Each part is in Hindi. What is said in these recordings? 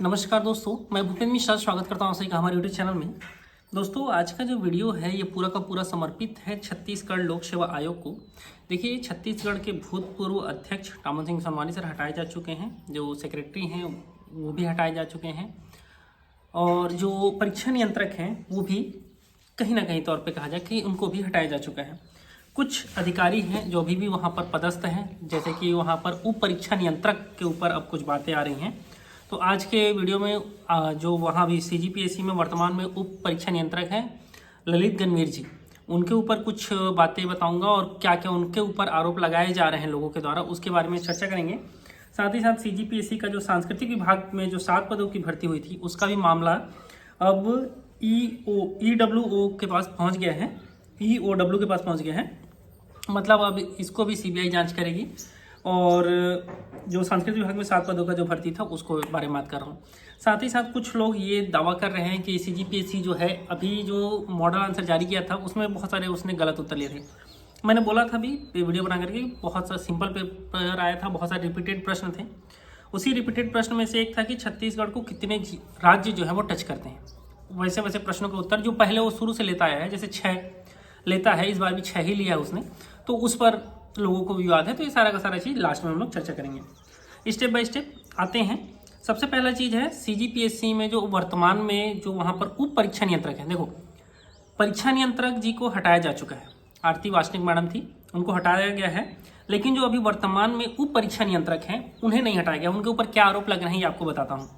नमस्कार दोस्तों, मैं भूपेंद्र मिश्रा स्वागत करता हूँ सही का हमारे यूट्यूब चैनल में। दोस्तों, आज का जो वीडियो है ये पूरा का पूरा समर्पित है छत्तीसगढ़ लोक सेवा आयोग को। देखिए, छत्तीसगढ़ के भूतपूर्व अध्यक्ष टामन सिंह सोनवानी सर हटाए जा चुके हैं, जो सेक्रेटरी हैं वो भी हटाए जा चुके हैं, और जो परीक्षा नियंत्रक हैं वो भी कहीं ना कहीं तौर पर कहा जाए कि उनको भी हटाया जा चुका है। कुछ अधिकारी हैं जो अभी भी वहाँ पर पदस्थ हैं, जैसे कि वहाँ पर उप परीक्षा नियंत्रक के ऊपर अब कुछ बातें आ रही हैं। तो आज के वीडियो में जो वहाँ भी सीजीपीएससी में वर्तमान में उप परीक्षा नियंत्रक हैं ललित गणवीर जी, उनके ऊपर कुछ बातें बताऊंगा और क्या क्या उनके ऊपर आरोप लगाए जा रहे हैं लोगों के द्वारा, उसके बारे में चर्चा करेंगे। साथ ही साथ सीजीपीएससी का जो सांस्कृतिक विभाग में जो 7 पदों की भर्ती हुई थी उसका भी मामला अब ईडब्ल्यूओ के पास पहुँच गया है, ईओडब्ल्यू के पास पहुँच गया है। मतलब अब इसको भी सीबीआई जांच करेगी, और जो सांस्कृतिक विभाग में 7 पदों का जो भर्ती था उसको बारे में बात कर रहा हूँ। साथ ही साथ कुछ लोग ये दावा कर रहे हैं कि सीजीपीएससी जो है अभी जो मॉडल आंसर जारी किया था उसमें बहुत सारे उसने गलत उत्तर लिए थे। मैंने बोला था भी वीडियो बना करके, बहुत सा सिंपल पेपर आया था, बहुत सारे रिपीटेड प्रश्न थे। उसी रिपीटेड प्रश्न में से एक था कि छत्तीसगढ़ को कितने राज्य जो है वो टच करते हैं। वैसे वैसे प्रश्नों के उत्तर जो पहले वो शुरू से लेता आया है, जैसे 6 लेता है, इस बार भी 6 ही लिया उसने, तो उस पर लोगों को भी याद है। तो ये सारा का सारा चीज़ लास्ट में हम लोग चर्चा करेंगे। स्टेप बाय स्टेप आते हैं। सबसे पहला चीज़ है सीजीपीएससी में जो वर्तमान में जो वहाँ पर उप परीक्षा नियंत्रक है। देखो, परीक्षा नियंत्रक जी को हटाया जा चुका है, आरती वासनिक मैडम थी, उनको हटाया गया है। लेकिन जो अभी वर्तमान में उप परीक्षा नियंत्रक हैं उन्हें नहीं हटाया गया। उनके ऊपर क्या आरोप लग रहे हैं ये आपको बताता हूँ।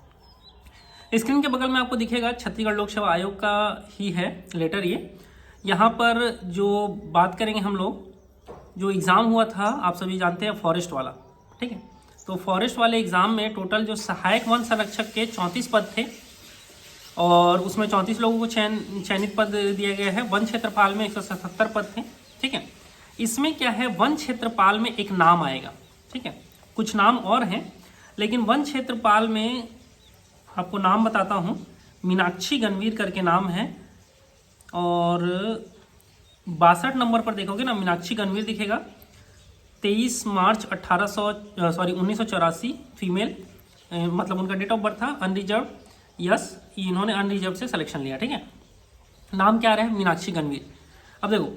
स्क्रीन के बगल में आपको दिखेगा छत्तीसगढ़ लोक सेवा आयोग का ही है लेटर। ये यहाँ पर जो बात करेंगे हम लोग, जो एग्ज़ाम हुआ था आप सभी जानते हैं फॉरेस्ट वाला, ठीक है। तो फॉरेस्ट वाले एग्ज़ाम में टोटल जो सहायक वन संरक्षक के 34 पद थे, और उसमें 34 लोगों को चयनित पद दिए गए हैं। वन क्षेत्रपाल में 177 पद थे, ठीक है। इसमें क्या है, वन क्षेत्रपाल में एक नाम आएगा, ठीक है। कुछ नाम और हैं, लेकिन वन क्षेत्रपाल में आपको नाम बताता हूँ। मीनाक्षी गणवीर करके नाम है, और 62 नंबर पर देखोगे ना मीनाक्षी गणवीर दिखेगा। 23 मार्च 1984 फीमेल, मतलब उनका डेट ऑफ बर्थ था। अनरिजर्व, यस, इन्होंने अनरिजर्व से सिलेक्शन लिया, ठीक है। नाम क्या रहा है, मीनाक्षी गणवीर। अब देखो,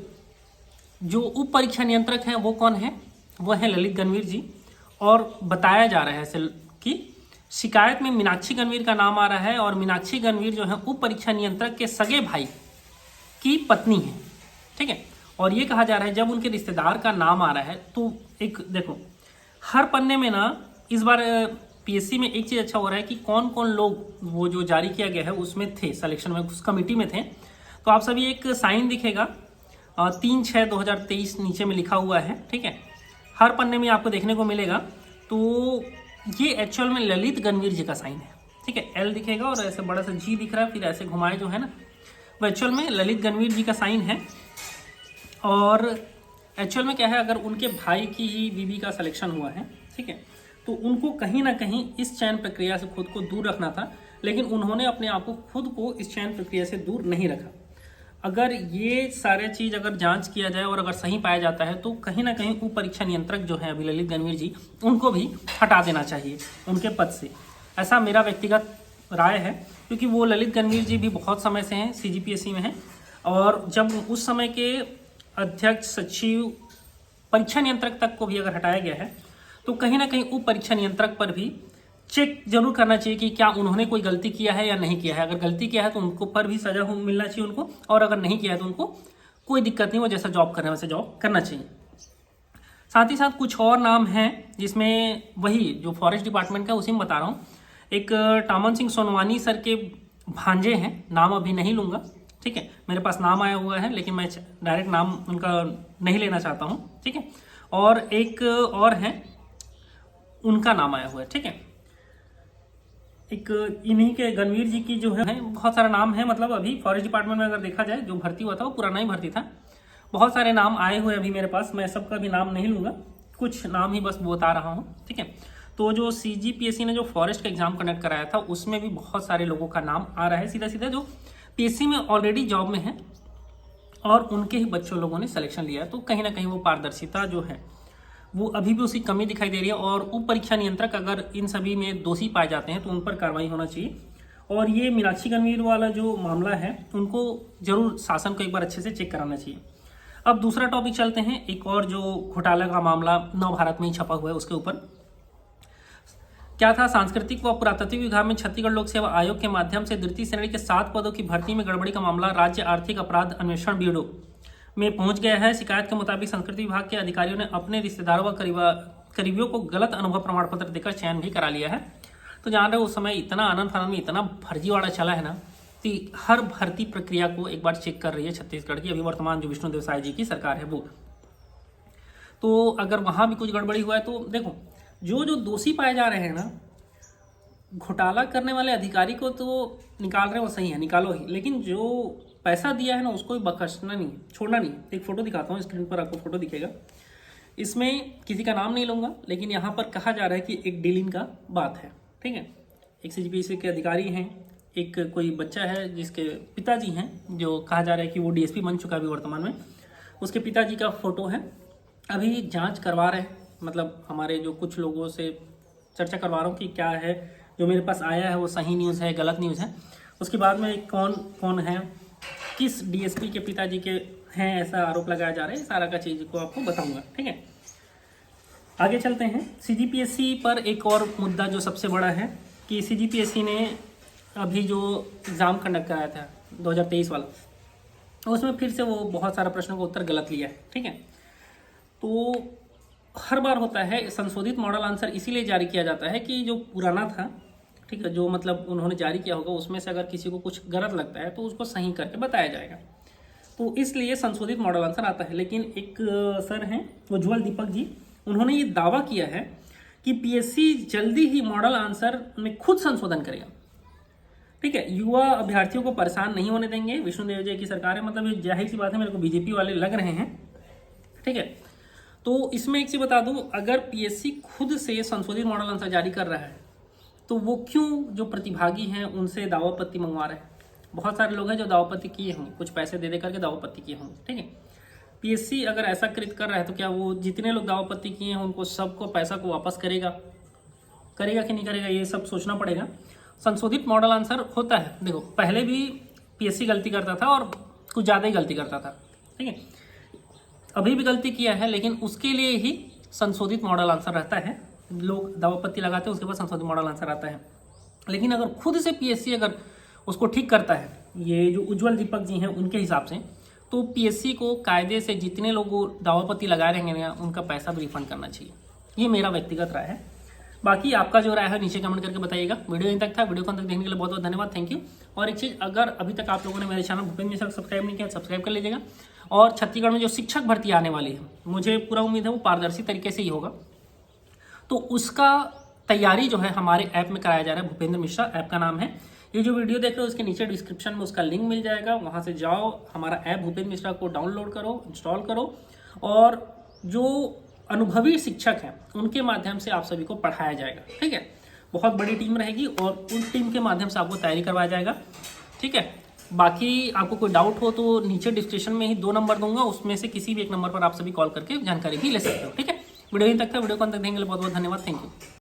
जो उप परीक्षा नियंत्रक हैं वो कौन है, वो है ललित गणवीर जी। और बताया जा रहा है कि शिकायत में मीनाक्षी गणवीर का नाम आ रहा है, और मीनाक्षी गणवीर जो है उप परीक्षा नियंत्रक के सगे भाई की पत्नी है, ठीक है। और ये कहा जा रहा है जब उनके रिश्तेदार का नाम आ रहा है तो एक देखो, हर पन्ने में ना इस बार पीएससी में एक चीज़ अच्छा हो रहा है कि कौन कौन लोग वो जो जारी किया गया है उसमें थे, सिलेक्शन में उस कमेटी में थे। तो आप सभी एक साइन दिखेगा 3/6/2023 नीचे में लिखा हुआ है, ठीक है। हर पन्ने में आपको देखने को मिलेगा। तो ये एक्चुअल में ललित गणवीर जी का साइन है, ठीक है। एल दिखेगा और ऐसे बड़ा सा जी दिख रहा है, फिर ऐसे घुमाए जो है ना, वो एक्चुअल में ललित गणवीर जी का साइन है। और एक्चुअल में क्या है, अगर उनके भाई की ही बीबी का सिलेक्शन हुआ है, ठीक है, तो उनको कहीं ना कहीं इस चयन प्रक्रिया से खुद को दूर रखना था, लेकिन उन्होंने अपने आप को खुद को इस चयन प्रक्रिया से दूर नहीं रखा। अगर ये सारे चीज़ अगर जांच किया जाए और अगर सही पाया जाता है तो कहीं ना कहीं उप परीक्षा नियंत्रक जो है अभी ललित गणवीर जी, उनको भी हटा देना चाहिए उनके पद से। ऐसा मेरा व्यक्तिगत राय है, क्योंकि वो ललित गणवीर जी भी बहुत समय से हैं सीजीपीएससी में हैं, और जब उस समय के अध्यक्ष, सचिव, परीक्षा नियंत्रक तक को भी अगर हटाया गया है तो कहीं ना कहीं उप परीक्षा नियंत्रक पर भी चेक जरूर करना चाहिए कि क्या उन्होंने कोई गलती किया है या नहीं किया है। अगर गलती किया है तो उनको पर भी सजा मिलना चाहिए उनको, और अगर नहीं किया है तो उनको कोई दिक्कत नहीं, वो जैसा जॉब कर रहे हैं वैसे जॉब करना चाहिए। साथ ही साथ कुछ और नाम हैं जिसमें वही जो फॉरेस्ट डिपार्टमेंट का उसी में बता रहा हूँ। एक टामन सिंह सोनवानी सर के भांजे हैं, नाम अभी नहीं लूँगा, ठीक है। मेरे पास नाम आया हुआ है लेकिन मैं डायरेक्ट नाम उनका नहीं लेना चाहता हूँ, ठीक है। और एक और है, उनका नाम आया हुआ है, ठीक है। एक इन्हीं के गणवीर जी की जो है, बहुत सारा नाम है। मतलब अभी फॉरेस्ट डिपार्टमेंट में अगर देखा जाए जो भर्ती हुआ था वो पुराना ही भर्ती था। बहुत सारे नाम आए हुए अभी मेरे पास, मैं सबका भी नाम नहीं लूँगा, कुछ नाम ही बस बता रहा हूँ, ठीक है। तो जो सीजीपीएससी ने जो फॉरेस्ट का एग्जाम कंडक्ट कराया था उसमें भी बहुत सारे लोगों का नाम आ रहा है, सीधा सीधा जो पीएससी में ऑलरेडी जॉब में है और उनके ही बच्चों लोगों ने सिलेक्शन लिया है। तो कहीं ना कहीं वो पारदर्शिता जो है वो अभी भी उसकी कमी दिखाई दे रही है और उप परीक्षा नियंत्रक अगर इन सभी में दोषी पाए जाते हैं तो उन पर कार्रवाई होना चाहिए। और ये मीनाक्षी गणवीर वाला जो मामला है उनको जरूर शासन को एक बार अच्छे से चेक कराना चाहिए। अब दूसरा टॉपिक चलते हैं, एक और जो घोटाला का मामला नवभारत में ही छपा हुआ है उसके ऊपर क्या था। सांस्कृतिक व पुरातत्व विभाग में छत्तीसगढ़ लोक सेवा आयोग के माध्यम से द्वितीय श्रेणी के 7 पदों की भर्ती में गड़बड़ी का मामला राज्य आर्थिक अपराध अन्वेषण ब्यूरो में पहुंच गया है। शिकायत के मुताबिक संस्कृति विभाग के अधिकारियों ने अपने रिश्तेदारों व करीबियों को गलत अनुभव प्रमाण पत्र देकर चयन भी करा लिया है। तो जान रहे उस समय इतना आनंद फानंद में इतना फर्जीवाड़ा चला है ना कि हर भर्ती प्रक्रिया को एक बार चेक कर रही है छत्तीसगढ़ की अभी वर्तमान जो विष्णुदेव साय जी की सरकार है वो। तो अगर वहां भी कुछ गड़बड़ी हुआ है तो देखो जो जो दोषी पाए जा रहे हैं ना, घोटाला करने वाले अधिकारी को तो निकाल रहे हैं वो सही है, निकालो ही, लेकिन जो पैसा दिया है ना उसको भी बख्शना नहीं, छोड़ना नहीं। एक फोटो दिखाता हूँ, स्क्रीन पर आपको फोटो दिखेगा। इसमें किसी का नाम नहीं लूंगा, लेकिन यहाँ पर कहा जा रहा है कि एक डीलिंग का बात है, ठीक है। एक सीजीपीएससी के अधिकारी हैं, एक कोई बच्चा है जिसके पिताजी हैं, जो कहा जा रहा है कि वो डीएसपी बन चुका है अभी वर्तमान में, उसके पिताजी का फोटो है। अभी जांच करवा रहे हैं, मतलब हमारे जो कुछ लोगों से चर्चा करवा रहा हूँ कि क्या है जो मेरे पास आया है वो सही न्यूज़ है गलत न्यूज़ है। उसके बाद में कौन कौन है, किस डीएसपी के पिताजी के हैं ऐसा आरोप लगाया जा रहा है, सारा का चीज़ को आपको बताऊंगा, ठीक है। आगे चलते हैं। सीजीपीएससी पर एक और मुद्दा जो सबसे बड़ा है कि सीजीपीएससी ने अभी जो एग्ज़ाम कंडक्ट कराया था 2023 वाला, उसमें फिर से वो बहुत सारा प्रश्नों का उत्तर गलत लिया है, ठीक है। तो हर बार होता है, संशोधित मॉडल आंसर इसीलिए जारी किया जाता है कि जो पुराना था, ठीक है, जो मतलब उन्होंने जारी किया होगा उसमें से अगर किसी को कुछ गलत लगता है तो उसको सही करके बताया जाएगा, तो इसलिए संशोधित मॉडल आंसर आता है। लेकिन एक सर हैं उज्ज्वल दीपक जी, उन्होंने ये दावा किया है कि पीएससी जल्दी ही मॉडल आंसर में खुद संशोधन करेगा, ठीक है। युवा अभ्यर्थियों को परेशान नहीं होने देंगे, विष्णुदेव जी की सरकार है, मतलब ये जाहिर सी बात है, मेरे को बीजेपी वाले लग रहे हैं, ठीक है। तो इसमें एक चीज बता दूं, अगर पीएससी खुद से संशोधित मॉडल आंसर जारी कर रहा है तो वो क्यों जो प्रतिभागी हैं उनसे दावापत्ती मंगवा रहे हैं। बहुत सारे लोग हैं जो दावापत्ती किए होंगे, कुछ पैसे दे करके दावापत्ती किए होंगे, ठीक है। पीएससी अगर ऐसा कृत कर रहा है तो क्या वो जितने लोग दावापत्ती किए हैं उनको सबको पैसा को वापस करेगा कि नहीं करेगा, ये सब सोचना पड़ेगा। संशोधित मॉडल आंसर होता है, देखो पहले भी पीएससी गलती करता था और कुछ ज़्यादा ही गलती करता था, ठीक है, अभी भी गलती किया है, लेकिन उसके लिए ही संशोधित मॉडल आंसर रहता है। लोग दावापत्ती लगाते हैं उसके बाद संशोधित मॉडल आंसर आता है। लेकिन अगर खुद से पीएससी अगर उसको ठीक करता है, ये जो उज्ज्वल दीपक जी हैं उनके हिसाब से, तो पीएससी को कायदे से जितने लोग दावापत्ती लगा रहेंगे ना उनका पैसा भी रिफंड करना चाहिए। ये मेरा व्यक्तिगत राय है। बाकी आपका जो राय है नीचे कमेंट करके बताइएगा। वीडियो यहीं तक था, वीडियो को अंत तक देखने के लिए बहुत बहुत धन्यवाद, थैंक यू। और एक चीज़, अगर अभी तक आप लोगों ने मेरे चैनल भूपेंद्र मिश्रा सब्सक्राइब नहीं किया, सब्सक्राइब कर लीजिएगा। और छत्तीसगढ़ में जो शिक्षक भर्ती आने वाली है, मुझे पूरा उम्मीद है वो पारदर्शी तरीके से ही होगा, तो उसका तैयारी जो है हमारे ऐप में कराया जा रहा है। भूपेंद्र मिश्रा ऐप का नाम है। ये जो वीडियो देख रहे हो उसके नीचे डिस्क्रिप्शन में उसका लिंक मिल जाएगा, वहाँ से जाओ, हमारा ऐप भूपेंद्र मिश्रा को डाउनलोड करो, इंस्टॉल करो, और जो अनुभवी शिक्षक हैं उनके माध्यम से आप सभी को पढ़ाया जाएगा, ठीक है। बहुत बड़ी टीम रहेगी और उस टीम के माध्यम से आपको तैयारी करवाया जाएगा, ठीक है। बाकी आपको कोई डाउट हो तो नीचे डिस्क्रिप्शन में ही 2 नंबर दूंगा, उसमें से किसी भी एक नंबर पर आप सभी कॉल करके जानकारी भी ले सकते हो, ठीक है। वीडियो यहीं तक था, वीडियो को अंत तक देखने के लिए बहुत बहुत धन्यवाद, थैंक यू।